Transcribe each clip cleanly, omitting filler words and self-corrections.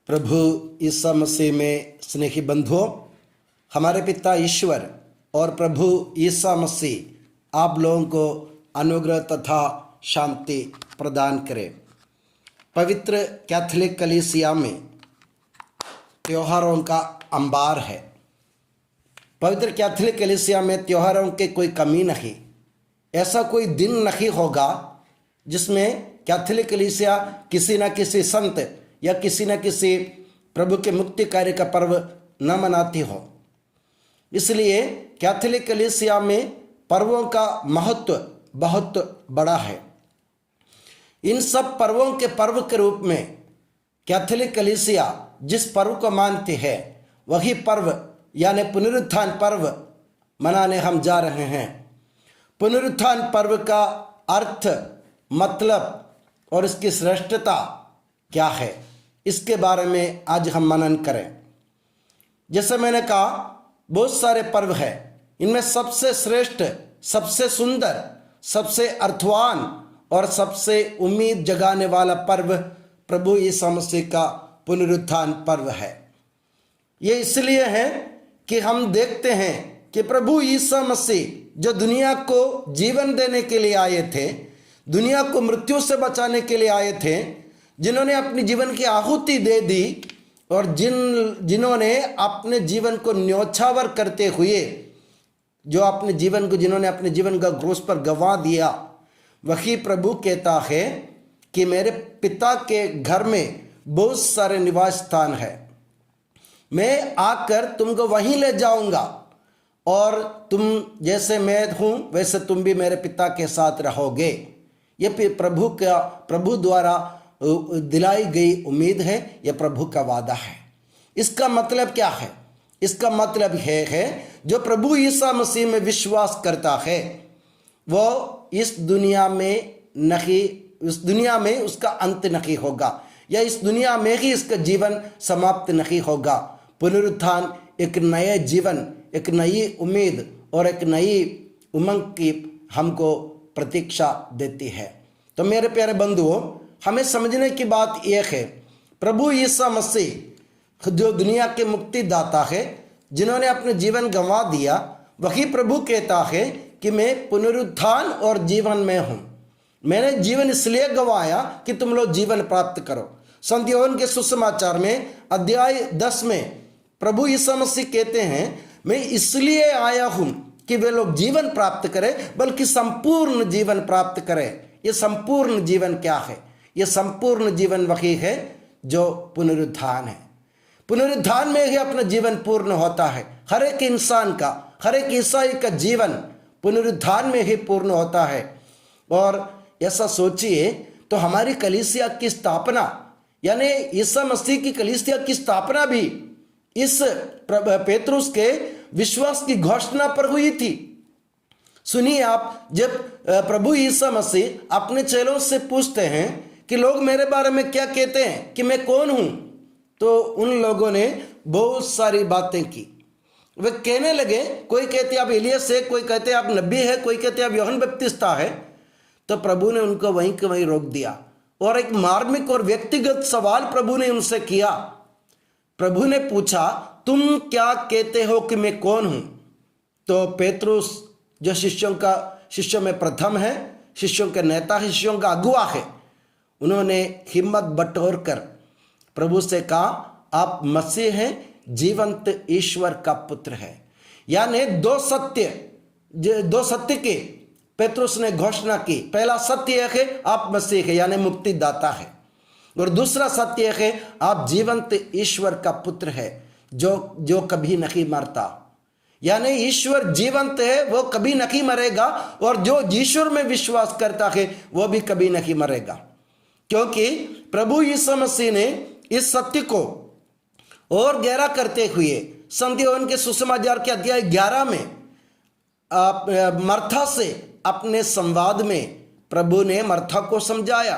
प्रभु ईसा मसीह में स्नेही बंधुओं, हमारे पिता ईश्वर और प्रभु ईसा मसीह आप लोगों को अनुग्रह तथा शांति प्रदान करें। पवित्र कैथोलिक कलीसिया में त्योहारों का अंबार है। पवित्र कैथोलिक कलीसिया में त्योहारों की कोई कमी नहीं। ऐसा कोई दिन नहीं होगा जिसमें कैथोलिक कलीसिया किसी न किसी संत या किसी न किसी प्रभु के मुक्ति कार्य का पर्व न मनाती हो। इसलिए कैथोलिक कलीसिया में पर्वों का महत्व बहुत बड़ा है। इन सब पर्वों के पर्व के रूप में कैथोलिक कलीसिया जिस पर्व को मानती है वही पर्व यानी पुनरुत्थान पर्व मनाने हम जा रहे हैं। पुनरुत्थान पर्व का अर्थ, मतलब और इसकी श्रेष्ठता क्या है, इसके बारे में आज हम मनन करें। जैसे मैंने कहा, बहुत सारे पर्व हैं। इनमें सबसे श्रेष्ठ, सबसे सुंदर, सबसे अर्थवान और सबसे उम्मीद जगाने वाला पर्व प्रभु यीशु मसीह का पुनरुत्थान पर्व है। ये इसलिए है कि हम देखते हैं कि प्रभु यीशु मसीह जो दुनिया को जीवन देने के लिए आए थे, दुनिया को मृत्यु से बचाने के लिए आए थे, जिन्होंने अपनी जीवन की आहुति दे दी और जिन्होंने अपने जीवन को न्योछावर करते हुए जिन्होंने अपने जीवन का क्रूस पर गंवा दिया, वही प्रभु कहता है कि मेरे पिता के घर में बहुत सारे निवास स्थान है, मैं आकर तुमको वहीं ले जाऊंगा और तुम जैसे मैं हूं वैसे तुम भी मेरे पिता के साथ रहोगे। ये प्रभु द्वारा दिलाई गई उम्मीद है, यह प्रभु का वादा है। इसका मतलब क्या है? इसका मतलब है जो प्रभु यीशु मसीह में विश्वास करता है वो इस दुनिया में उसका अंत नहीं होगा, या इस दुनिया में ही इसका जीवन समाप्त नहीं होगा। पुनरुत्थान एक नए जीवन, एक नई उम्मीद और एक नई उमंग की हमको प्रतीक्षा देती है। तो मेरे प्यारे बंधुओं, हमें समझने की बात यह है, प्रभु यीशु मसीह जो दुनिया के मुक्तिदाता है, जिन्होंने अपने जीवन गंवा दिया, वही प्रभु कहता है कि मैं पुनरुत्थान और जीवन में हूं। मैंने जीवन इसलिए गंवाया कि तुम लोग जीवन प्राप्त करो। संत यूहन्ना के सुसमाचार में अध्याय 10 में प्रभु यीशु मसीह कहते हैं, मैं इसलिए आया हूं कि वे लोग जीवन प्राप्त करें, बल्कि संपूर्ण जीवन प्राप्त करें। ये संपूर्ण जीवन क्या है? ये संपूर्ण जीवन वही है जो पुनरुत्थान है। पुनरुत्थान में ही अपना जीवन पूर्ण होता है। हर एक इंसान का, हर एक ईसाई का जीवन पुनरुत्थान में ही पूर्ण होता है। और ऐसा सोचिए तो हमारी कलीसिया की स्थापना, यानी ईसा मसीह की कलीसिया की स्थापना भी इस पेतरुस के विश्वास की घोषणा पर हुई थी। सुनिए आप, जब प्रभु यीशु मसीह अपने चेलों से पूछते हैं कि लोग मेरे बारे में क्या कहते हैं कि मैं कौन हूं, तो उन लोगों ने बहुत सारी बातें की। वे कहने लगे, कोई कहते आप एलियस है, कोई कहते आप नबी है, कोई कहते आप यूहन्ना बपतिस्ता है। तो प्रभु ने उनको वहीं के वहीं रोक दिया और एक मार्मिक और व्यक्तिगत सवाल प्रभु ने उनसे किया। प्रभु ने पूछा, तुम क्या कहते हो कि मैं कौन हूं? तो पेतरुस जो शिष्यों में प्रथम है, शिष्यों के नेता, शिष्यों का अगुवा है, उन्होंने हिम्मत बटोर कर प्रभु से कहा, आप मसीह हैं, जीवंत ईश्वर का पुत्र है। यानी दो सत्य की पेतरुस ने घोषणा की। पहला सत्य है आप मसीह है, यानी मुक्तिदाता है, और दूसरा सत्य है आप जीवंत ईश्वर का पुत्र है जो कभी नहीं मरता। यानी ईश्वर जीवंत है, वो कभी नहीं मरेगा, और जो ईश्वर में विश्वास करता है वो भी कभी नहीं मरेगा। क्योंकि प्रभु यीशु मसीह ने इस सत्य को और गहरा करते हुए संत यूहन्ना के सुसमाचार के अध्याय 11 में मर्था से अपने संवाद में प्रभु ने मर्था को समझाया,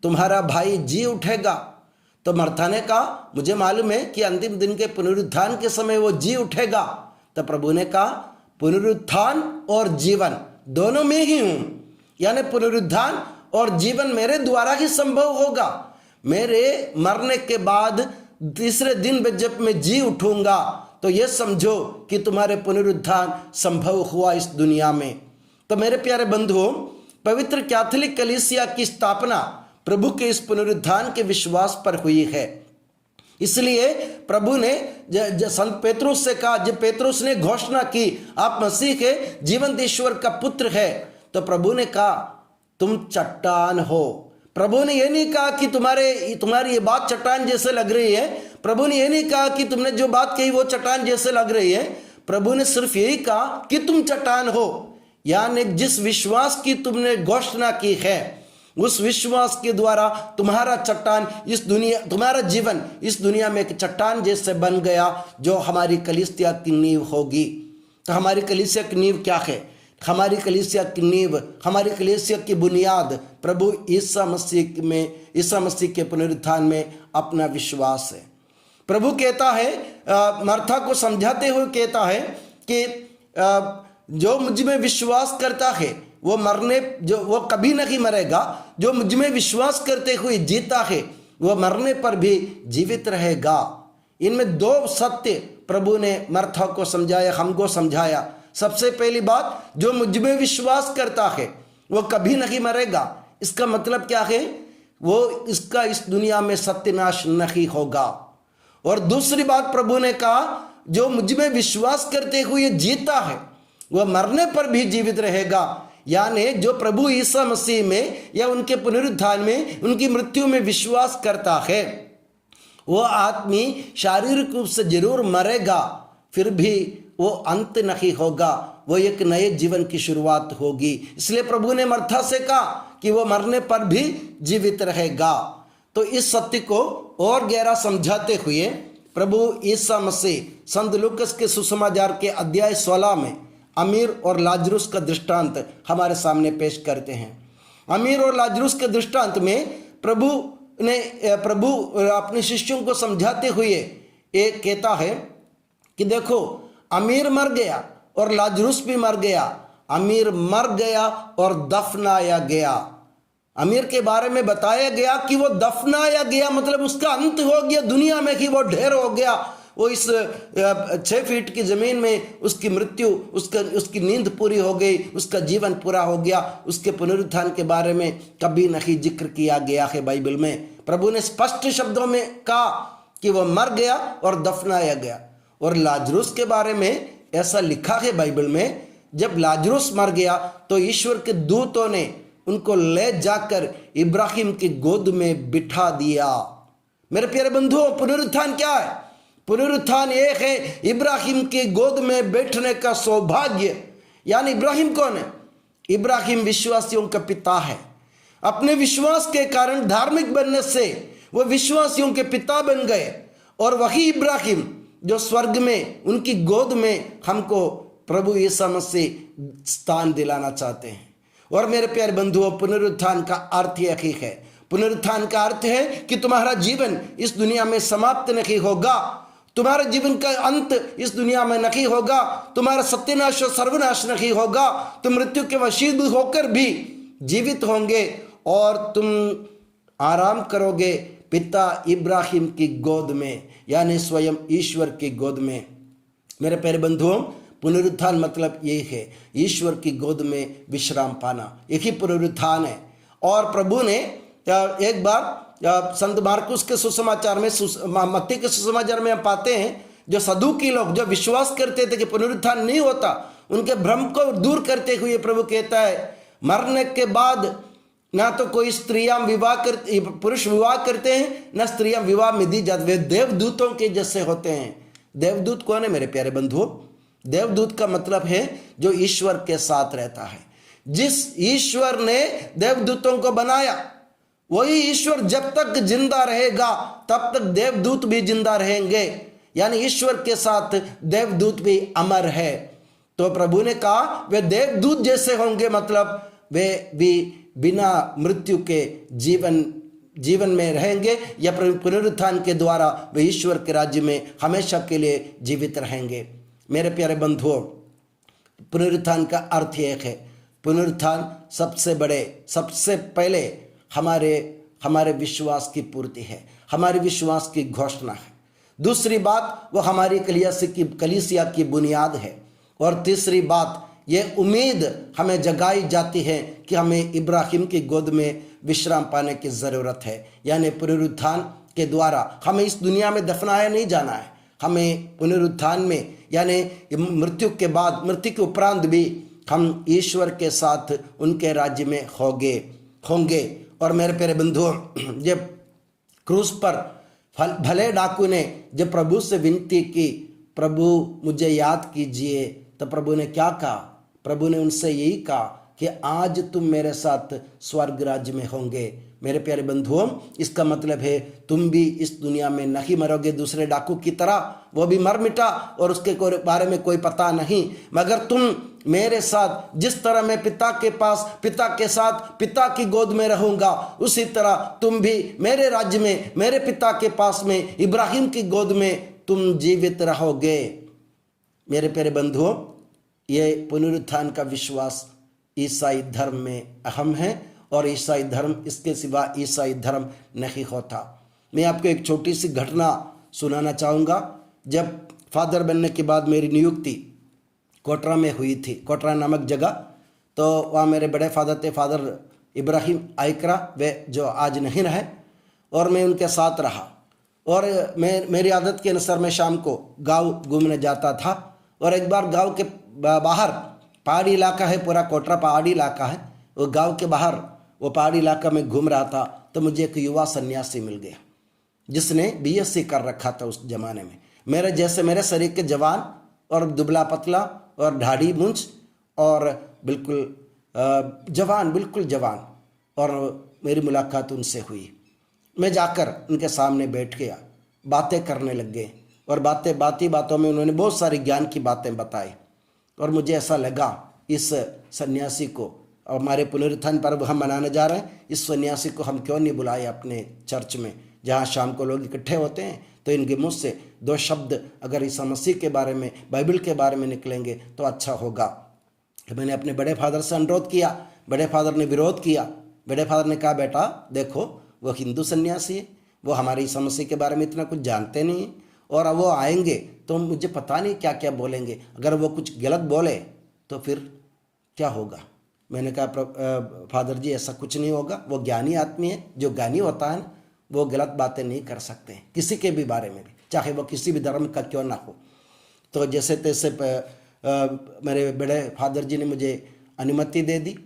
तुम्हारा भाई जी उठेगा। तो मर्था ने कहा, मुझे मालूम है कि अंतिम दिन के पुनरुत्थान के समय वो जी उठेगा। तो प्रभु ने कहा, पुनरुत्थान और जीवन दोनों में ही हूं, यानी पुनरुत्थान और जीवन मेरे द्वारा ही संभव होगा। मेरे मरने के बाद तीसरे दिन जब मैं जी उठूंगा तो ये समझो कि तुम्हारे पुनरुत्थान संभव हुआ इस दुनिया में। तो मेरे प्यारे बंधुओं, पवित्र कैथोलिक कलीसिया की स्थापना प्रभु के इस पुनरुत्थान के विश्वास पर हुई है। इसलिए प्रभु ने संत पेतरुस से कहा, जब पेतरुस ने घोषणा की आप मसीह के जीवंत ईश्वर का पुत्र है, तो प्रभु ने कहा तुम चट्टान हो। प्रभु ने यह नहीं कहा कि तुम्हारी ये बात चट्टान जैसे लग रही है। प्रभु ने यह नहीं कहा कि तुमने जो बात कही वो चट्टान जैसे लग रही है। प्रभु ने सिर्फ यही कहा कि तुम चट्टान हो, यानी जिस विश्वास की तुमने घोषणा की है उस विश्वास के द्वारा तुम्हारा जीवन इस दुनिया में एक चट्टान जैसे बन गया, जो हमारी कलीसिया की नींव होगी। तो हमारी कलीसिया की नींव क्या है? हमारी कलीसिया की नींव, हमारी कलीसिया की बुनियाद प्रभु ईसा मसीह के पुनरुत्थान में अपना विश्वास है। प्रभु कहता है, मार्था को समझाते हुए कहता है कि जो मुझ में विश्वास करता है वो कभी नहीं मरेगा, जो मुझ में विश्वास करते हुए जीता है वो मरने पर भी जीवित रहेगा। इनमें दो सत्य प्रभु ने मार्था को समझाया, हमको समझाया। सबसे पहली बात, जो मुझ में विश्वास करता है वो कभी नहीं मरेगा। इसका मतलब क्या है? वो इसका इस दुनिया में सत्यानाश नहीं होगा। और दूसरी बात प्रभु ने कहा, जो मुझ में विश्वास करते हुए जीता है वह मरने पर भी जीवित रहेगा। यानी जो प्रभु ईसा मसीह में या उनके पुनरुत्थान में, उनकी मृत्यु में विश्वास करता है, वो आदमी शारीरिक रूप से जरूर मरेगा, फिर भी वो अंत नहीं होगा, वो एक नए जीवन की शुरुआत होगी। इसलिए प्रभु ने मार्था से कहा कि वो मरने पर भी जीवित रहेगा। तो इस सत्य को और गहरा समझाते हुए प्रभु ईसा मसीह संत लूकास के सुसमाचार के अध्याय 16 में अमीर और लाजरुस का दृष्टांत हमारे सामने पेश करते हैं। अमीर और लाजरुस के दृष्टांत में प्रभु अपने शिष्यों को समझाते हुए एक कहता है कि देखो, अमीर मर गया और लाजरुस भी मर गया। अमीर मर गया और दफनाया गया। अमीर के बारे में बताया गया कि वो दफनाया गया, मतलब उसका अंत हो गया, दुनिया में कि वो ढेर हो गया। वो इस 6 फीट की जमीन में उसकी मृत्यु, उसकी नींद पूरी हो गई, उसका जीवन पूरा हो गया। उसके पुनरुत्थान के बारे में कभी नहीं जिक्र किया गया है बाइबल में। प्रभु ने स्पष्ट शब्दों में कहा कि वो मर गया और दफनाया गया। और लाजरुस के बारे में ऐसा लिखा है बाइबल में, जब लाजरुस मर गया तो ईश्वर के दूतों ने उनको ले जाकर इब्राहिम की गोद में बिठा दिया। मेरे प्यारे बंधुओं, पुनरुत्थान क्या है? पुनरुत्थान एक है इब्राहिम की गोद में बैठने का सौभाग्य। यानी इब्राहिम कौन है? इब्राहिम विश्वासियों का पिता है। अपने विश्वास के कारण धार्मिक बनने से वो विश्वासियों के पिता बन गए। और वही इब्राहिम जो स्वर्ग में उनकी गोद में हमको प्रभु ईसा मसीह स्थान दिलाना चाहते हैं। और मेरे प्यारे बंधुओं, पुनरुत्थान का अर्थ यही है। पुनरुत्थान का अर्थ है कि तुम्हारा जीवन इस दुनिया में समाप्त नहीं होगा, तुम्हारे जीवन का अंत इस दुनिया में नहीं होगा, तुम्हारा सत्यानाश और सर्वनाश नहीं होगा। तुम मृत्यु के वशीद होकर भी जीवित होंगे और तुम आराम करोगे पिता इब्राहिम की गोद में, यानी स्वयं ईश्वर की गोद में। मेरे प्यारे बंधुओं, पुनरुत्थान मतलब यही है, ईश्वर की गोद में विश्राम पाना। यही पुनरुत्थान है। और प्रभु ने एक बार संत मार्कुस के सुसमाचार में, मत्ती के सुसमाचार में हम पाते हैं, जो सदूकी लोग जो विश्वास करते थे कि पुनरुत्थान नहीं होता, उनके भ्रम को दूर करते हुए प्रभु कहता है, मरने के बाद ना तो कोई स्त्रियां पुरुष विवाह करते हैं, ना स्त्रियां विवाह में दी जाती, वे देवदूतों के जैसे होते हैं। देवदूत कौन है मेरे प्यारे बंधुओं? देवदूत का मतलब है जो ईश्वर के साथ रहता है। जिस ईश्वर ने देवदूतों को बनाया, वही ईश्वर जब तक जिंदा रहेगा तब तक देवदूत भी जिंदा रहेंगे। यानी ईश्वर के साथ देवदूत भी अमर है। तो प्रभु ने कहा वे देवदूत जैसे होंगे, मतलब वे भी बिना मृत्यु के जीवन में रहेंगे, या पुनरुत्थान के द्वारा वे ईश्वर के राज्य में हमेशा के लिए जीवित रहेंगे। मेरे प्यारे बंधुओं, पुनरुत्थान का अर्थ एक है, पुनरुत्थान सबसे पहले हमारे विश्वास की पूर्ति है, हमारे विश्वास की घोषणा है। दूसरी बात वो हमारी कलीसिया की बुनियाद है। और तीसरी बात ये उम्मीद हमें जगाई जाती है कि हमें इब्राहिम की गोद में विश्राम पाने की ज़रूरत है, यानी पुनरुत्थान के द्वारा हमें इस दुनिया में दफनाया नहीं जाना है। हमें पुनरुत्थान में यानी मृत्यु के बाद, मृत्यु के उपरांत भी हम ईश्वर के साथ उनके राज्य में होंगे। और मेरे प्यारे बंधुओं, जब क्रूस पर भले डाकू ने जब प्रभु से विनती की, प्रभु मुझे याद कीजिए, तो प्रभु ने क्या कहा? प्रभु ने उनसे यही कहा कि आज तुम मेरे साथ स्वर्ग राज्य में होंगे। मेरे प्यारे बंधुओं, इसका मतलब है तुम भी इस दुनिया में नहीं मरोगे दूसरे डाकू की तरह। वो भी मर मिटा और उसके बारे में कोई पता नहीं, मगर तुम मेरे साथ, जिस तरह मैं पिता के साथ पिता की गोद में रहूंगा, उसी तरह तुम भी मेरे राज्य में, मेरे पिता के पास में, इब्राहिम की गोद में तुम जीवित रहोगे। मेरे प्यारे बंधुओं, ये पुनरुत्थान का विश्वास ईसाई धर्म में अहम है और ईसाई धर्म, इसके सिवा ईसाई धर्म नहीं होता। मैं आपको एक छोटी सी घटना सुनाना चाहूँगा। जब फादर बनने के बाद मेरी नियुक्ति कोटरा में हुई थी, कोटरा नामक जगह, तो वहाँ मेरे बड़े फादर थे, फादर इब्राहिम आइकरा, वे जो आज नहीं रहे, और मैं उनके साथ रहा। और मेरी आदत के अनुसार मैं शाम को गांव घूमने जाता था। और एक बार गांव के बाहर, पहाड़ी इलाका है, पूरा कोटरा पहाड़ी इलाका है, वो गांव के बाहर वो पहाड़ी इलाका में घूम रहा था, तो मुझे एक युवा सन्यासी मिल गया जिसने बीएससी कर रखा था उस जमाने में। मेरे जैसे, मेरे शरीर के जवान और दुबला पतला और ढाढ़ी मूंछ और बिल्कुल जवान, बिल्कुल जवान। और मेरी मुलाकात उनसे हुई। मैं जाकर उनके सामने बैठ गया, बातें करने लग गए, और बातों में उन्होंने बहुत सारी ज्ञान की बातें बताई। और मुझे ऐसा लगा, इस सन्यासी को, हमारे पुनरुत्थान पर्व हम मनाने जा रहे हैं, इस सन्यासी को हम क्यों नहीं बुलाए अपने चर्च में, जहाँ शाम को लोग इकट्ठे होते हैं, तो इनके मुँह से दो शब्द अगर ईसा मसीह के बारे में, बाइबल के बारे में निकलेंगे तो अच्छा होगा। मैंने अपने बड़े फादर से अनुरोध किया, बड़े फादर ने विरोध किया। बड़े फादर ने कहा, बेटा देखो, वो हिंदू सन्यासी है, वो हमारे ईसा मसीह के बारे में इतना कुछ जानते नहीं हैं, और अब वो आएंगे तो मुझे पता नहीं क्या क्या बोलेंगे, अगर वो कुछ गलत बोले तो फिर क्या होगा। मैंने कहा, फादर जी ऐसा कुछ नहीं होगा, वो ज्ञानी आदमी है, जो ज्ञानी होता है ना, वो गलत बातें नहीं कर सकते किसी के भी बारे में भी, चाहे वो किसी भी धर्म का क्यों ना हो। तो जैसे तैसे मेरे बड़े फादर जी ने मुझे अनुमति दे दी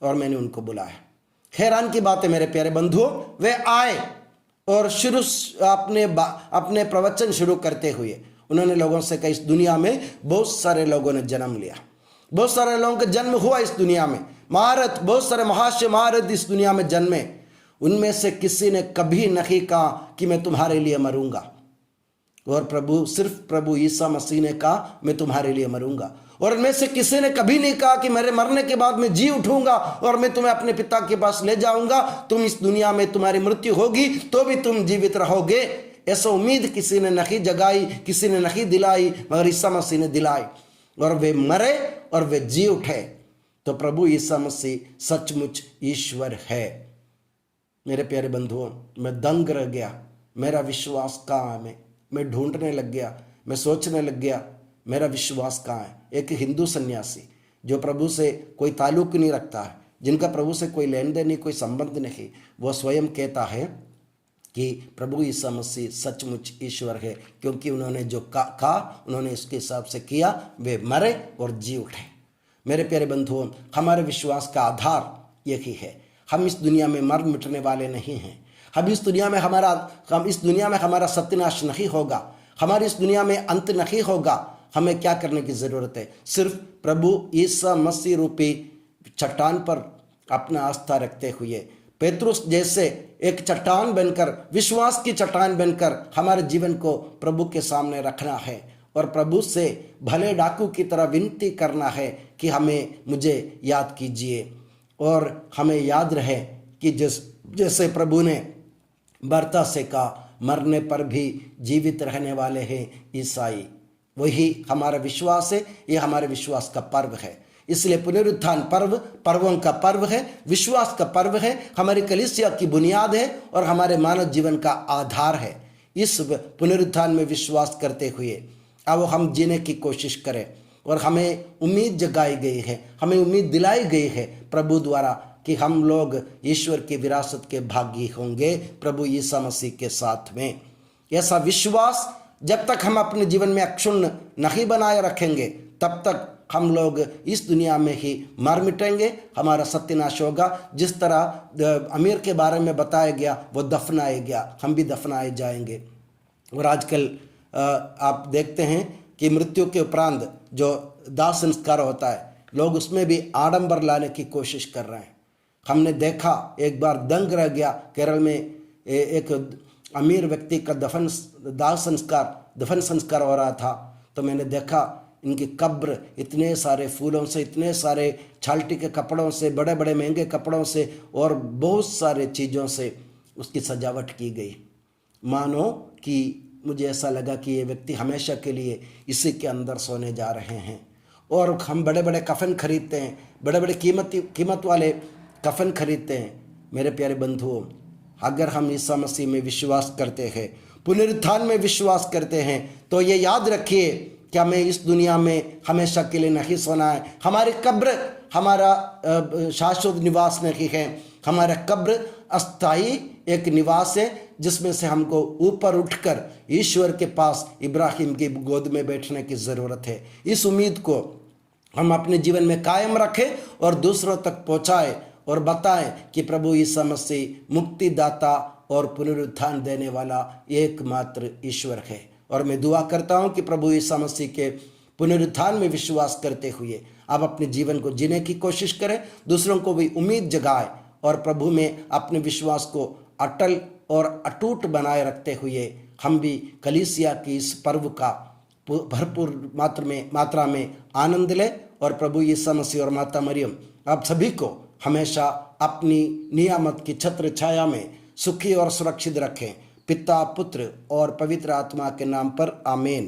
और मैंने उनको बुलाया। हैरान की बात है मेरे प्यारे बंधुओं, वे आए और अपने प्रवचन शुरू करते हुए उन्होंने लोगों से कहा, इस दुनिया में बहुत सारे लोगों ने जन्म लिया, बहुत सारे लोगों का जन्म हुआ इस दुनिया में, महारथ, बहुत सारे महाशय महारथ इस दुनिया में जन्मे, उनमें से किसी ने कभी नहीं कहा कि मैं तुम्हारे लिए मरूंगा। और सिर्फ प्रभु ईसा मसीह ने कहा, मैं तुम्हारे लिए मरूंगा। और इनमें से किसी ने कभी नहीं कहा कि मेरे मरने के बाद मैं जी उठूंगा और मैं तुम्हें अपने पिता के पास ले जाऊंगा, तुम इस दुनिया में तुम्हारी मृत्यु होगी तो भी तुम जीवित रहोगे। ऐसा उम्मीद किसी ने नहीं जगाई, किसी ने नहीं दिलाई, मगर ईसा मसीह ने दिलाई, और वे मरे और वे जी उठे। तो प्रभु ईसा मसीह सचमुच ईश्वर है। मेरे प्यारे बंधुओं, मैं दंग रह गया, मेरा विश्वास कहाँ है। मैं ढूंढने लग गया, मैं सोचने लग गया, मेरा विश्वास कहाँ है। एक हिंदू सन्यासी जो प्रभु से कोई ताल्लुक नहीं रखता है, जिनका प्रभु से कोई लेन देन नहीं, कोई संबंध नहीं, वो स्वयं कहता है कि प्रभु ईसा मसीह सचमुच ईश्वर है, क्योंकि उन्होंने जो कहा उन्होंने इसके हिसाब से किया, वे मरे और जी उठे। मेरे प्यारे बंधुओं, हमारे विश्वास का आधार यही है। हम इस दुनिया में मर मिटने वाले नहीं हैं। हम इस दुनिया में हमारा सत्यानाश नहीं होगा, हमारी इस दुनिया में अंत नहीं होगा। हमें क्या करने की ज़रूरत है? सिर्फ प्रभु ईसा मसीह रूपी चट्टान पर अपना आस्था रखते हुए, पेतरुस जैसे एक चट्टान बनकर, विश्वास की चट्टान बनकर हमारे जीवन को प्रभु के सामने रखना है और प्रभु से भले डाकू की तरह विनती करना है कि मुझे याद कीजिए। और हमें याद रहे कि जैसे प्रभु ने मरता से कहा, मरने पर भी जीवित रहने वाले हैं ईसाई, वही हमारा विश्वास है। ये हमारे विश्वास का पर्व है। इसलिए पुनरुत्थान पर्व पर्वों का पर्व है, विश्वास का पर्व है, हमारी कलीसिया की बुनियाद है और हमारे मानव जीवन का आधार है। इस पुनरुत्थान में विश्वास करते हुए अब हम जीने की कोशिश करें। और हमें उम्मीद जगाई गई है, हमें उम्मीद दिलाई गई है प्रभु द्वारा कि हम लोग ईश्वर की विरासत के भागी होंगे प्रभु यीशु मसीह के साथ में। ऐसा विश्वास जब तक हम अपने जीवन में अक्षुण्ण नहीं बनाए रखेंगे तब तक हम लोग इस दुनिया में ही मर मिटेंगे, हमारा सत्यानाश होगा। जिस तरह अमीर के बारे में बताया गया वो दफनाया गया, हम भी दफनाए जाएंगे। और आजकल आप देखते हैं कि मृत्यु के उपरांत जो दाह संस्कार होता है, लोग उसमें भी आडंबर लाने की कोशिश कर रहे हैं। हमने देखा, एक बार दंग रह गया, केरल में एक अमीर व्यक्ति का दफन संस्कार हो रहा था, तो मैंने देखा इनकी कब्र इतने सारे फूलों से, इतने सारे छाल्टी के कपड़ों से, बड़े बड़े महंगे कपड़ों से और बहुत सारे चीज़ों से उसकी सजावट की गई। मानो कि मुझे ऐसा लगा कि ये व्यक्ति हमेशा के लिए इसी के अंदर सोने जा रहे हैं। और हम बड़े बड़े कफन खरीदते हैं, बड़े बड़े कीमत वाले कफन खरीदते हैं। मेरे प्यारे बंधुओं, अगर हम ईसा मसीह में विश्वास करते हैं, पुनरुत्थान में विश्वास करते हैं, तो ये याद रखिए कि हमें इस दुनिया में हमेशा के लिए नहीं सोना है। हमारी कब्र हमारा शाश्वत निवास नहीं है, हमारा कब्र अस्थाई एक निवास है जिसमें से हमको ऊपर उठकर ईश्वर के पास इब्राहिम की गोद में बैठने की ज़रूरत है। इस उम्मीद को हम अपने जीवन में कायम रखें और दूसरों तक पहुँचाएं और बताएं कि प्रभु यीशु मसीह मुक्तिदाता और पुनरुत्थान देने वाला एकमात्र ईश्वर है। और मैं दुआ करता हूं कि प्रभु यीशु मसीह के पुनरुत्थान में विश्वास करते हुए आप अपने जीवन को जीने की कोशिश करें, दूसरों को भी उम्मीद जगाएं और प्रभु में अपने विश्वास को अटल और अटूट बनाए रखते हुए हम भी कलीसिया की इस पर्व का भरपूर मात्रा में आनंद लें। और प्रभु यीशु मसीह और माता मरियम आप सभी को हमेशा अपनी नियामत की छत्र छाया में सुखी और सुरक्षित रखें। पिता, पुत्र और पवित्र आत्मा के नाम पर आमीन।